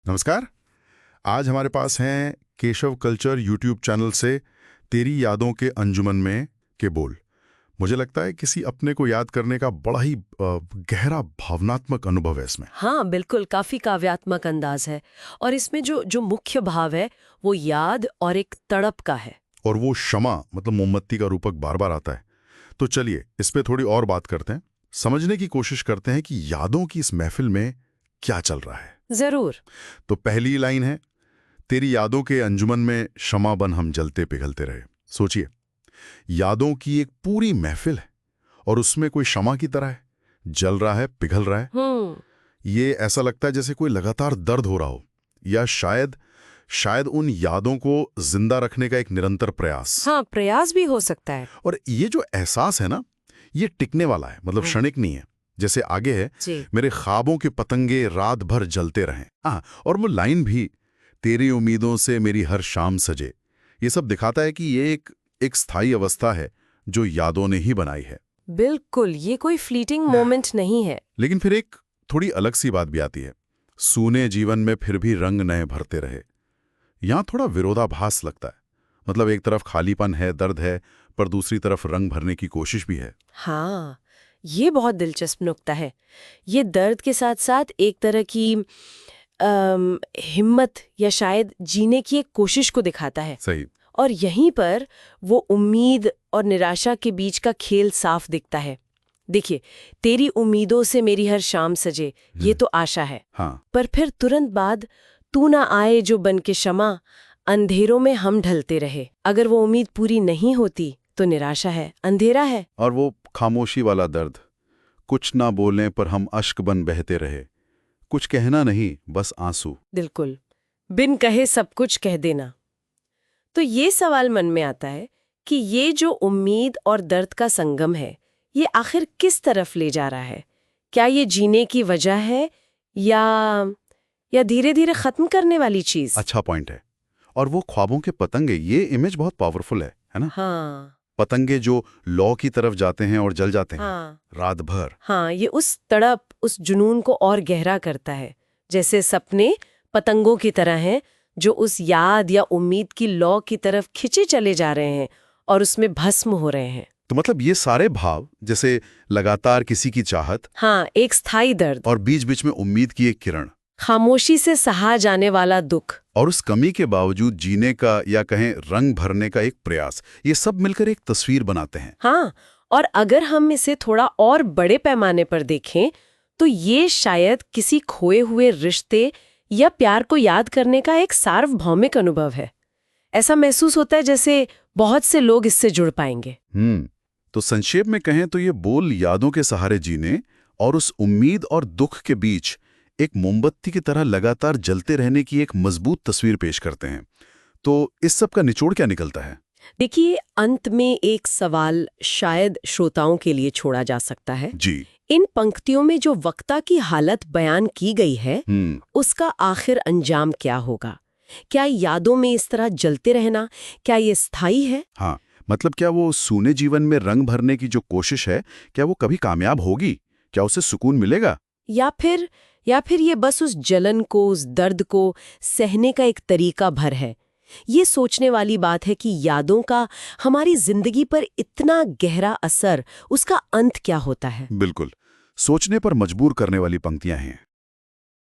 नमस्कार। आज हमारे पास हैं केशव कल्चर यूट्यूब चैनल से तेरी यादों के अंजुमन में के बोल। मुझे लगता है किसी अपने को याद करने का बड़ा ही गहरा भावनात्मक अनुभव है इसमें। हाँ बिल्कुल, काफी काव्यात्मक अंदाज है। और इसमें जो जो मुख्य भाव है वो याद और एक तड़प का है। और वो क्षमा मतलब मोमबत्ती का रूपक बार बार आता है। तो चलिए इस पे थोड़ी और बात करते हैं, समझने की कोशिश करते हैं कि यादों की इस महफिल में क्या चल रहा है। जरूर। तो पहली लाइन है, तेरी यादों के अंजुमन में क्षमा बन हम जलते पिघलते रहे। सोचिए, यादों की एक पूरी महफिल है और उसमें कोई क्षमा की तरह है, जल रहा है, पिघल रहा है। ये ऐसा लगता है जैसे कोई लगातार दर्द हो रहा हो, या शायद उन यादों को जिंदा रखने का एक निरंतर प्रयास। हाँ, प्रयास भी हो सकता है। और ये जो एहसास है ना, ये टिकने वाला है, मतलब क्षणिक नहीं है। जैसे आगे है, मेरे ख्वाबों के पतंगे रात भर जलते रहें। और वो लाइन भी, तेरी उम्मीदों से मेरी हर शाम सजे, ये सब दिखाता है कि ये एक स्थायी अवस्था है जो यादों ने ही बनाई है। बिल्कुल, ये कोई फ्लीटिंग मोमेंट नहीं है। लेकिन फिर एक थोड़ी अलग सी बात भी आती है, सूने जीवन में फिर भी रंग नए भरते रहे। यहां थोड़ा विरोधाभास लगता है, मतलब एक तरफ खालीपन है, दर्द है, पर दूसरी तरफ रंग भरने की कोशिश भी है। हाँ, ये बहुत दिलचस्प नुक्ता है। ये दर्द के साथ साथ एक तरह की हिम्मत या शायद जीने की एक कोशिश को दिखाता है। सही। और यहीं पर वो उम्मीद और निराशा के बीच का खेल साफ दिखता है। देखिए, तेरी उम्मीदों से मेरी हर शाम सजे, ये तो आशा है। हाँ। पर फिर तुरंत बाद, तू ना आए जो बन के क्षमा, अंधेरों में हम ढलते रहे। अगर वो उम्मीद पूरी नहीं होती तो निराशा है, अंधेरा है। और वो खामोशी वाला दर्द, कुछ ना बोलें पर हम अश्क बन बहते रहे, कुछ कहना नहीं बस आंसू। बिल्कुल, बिन कहे सब कुछ कह देना। तो ये सवाल मन में आता है कि ये जो उम्मीद और दर्द का संगम है, ये आखिर किस तरफ ले जा रहा है? क्या ये जीने की वजह है या धीरे धीरे खत्म करने वाली चीज? अच्छा पॉइंट है। और वो ख्वाबों के पतंगे, ये इमेज बहुत पावरफुल है ना? हाँ। पतंगे जो लौ की तरफ जाते हैं और जल जाते हैं। हाँ। रात भर। हाँ, ये उस तड़प, उस जुनून को और गहरा करता है। जैसे सपने पतंगों की तरह हैं जो उस याद या उम्मीद की लौ की तरफ खिंचे चले जा रहे हैं और उसमें भस्म हो रहे हैं। तो मतलब ये सारे भाव, जैसे लगातार किसी की चाहत, हाँ, एक स्थायी दर्द, और बीच बीच में उम्मीद की एक किरण, खामोशी से सहा जाने वाला दुख, और उस कमी के बावजूद जीने का या कहें रंग भरने का एक प्रयास, ये सब मिलकर एक तस्वीर बनाते हैं। हाँ, और अगर हम इसे थोड़ा और बड़े पैमाने पर देखें तो ये शायद किसी खोए हुए रिश्ते या प्यार को याद करने का एक सार्वभौमिक अनुभव है। ऐसा महसूस होता है जैसे बहुत से लोग इससे जुड़ पाएंगे। तो संक्षेप में कहें तो ये बोल यादों के सहारे जीने और उस उम्मीद और दुख के बीच एक मोमबत्ती की तरह लगातार जलते रहने की एक मजबूत तस्वीर पेश करते हैं। तो इस सब का निचोड़ क्या निकलता है? देखिए, अंत में एक सवाल शायद श्रोताओं के लिए छोड़ा जा सकता है। जी। इन पंक्तियों में जो वक्ता की हालत बयान की गई है, उसका आखिर अंजाम क्या होगा? क्या यादों में इस तरह जलते रहना, क्या ये स्थायी है? हाँ, मतलब क्या वो सूने जीवन में रंग भरने की जो कोशिश है, क्या वो कभी कामयाब होगी? क्या उसे सुकून मिलेगा? या फिर ये बस उस जलन को, उस दर्द को सहने का एक तरीका भर है? ये सोचने वाली बात है कि यादों का हमारी जिंदगी पर इतना गहरा असर, उसका अंत क्या होता है? बिल्कुल, सोचने पर मजबूर करने वाली पंक्तियां हैं।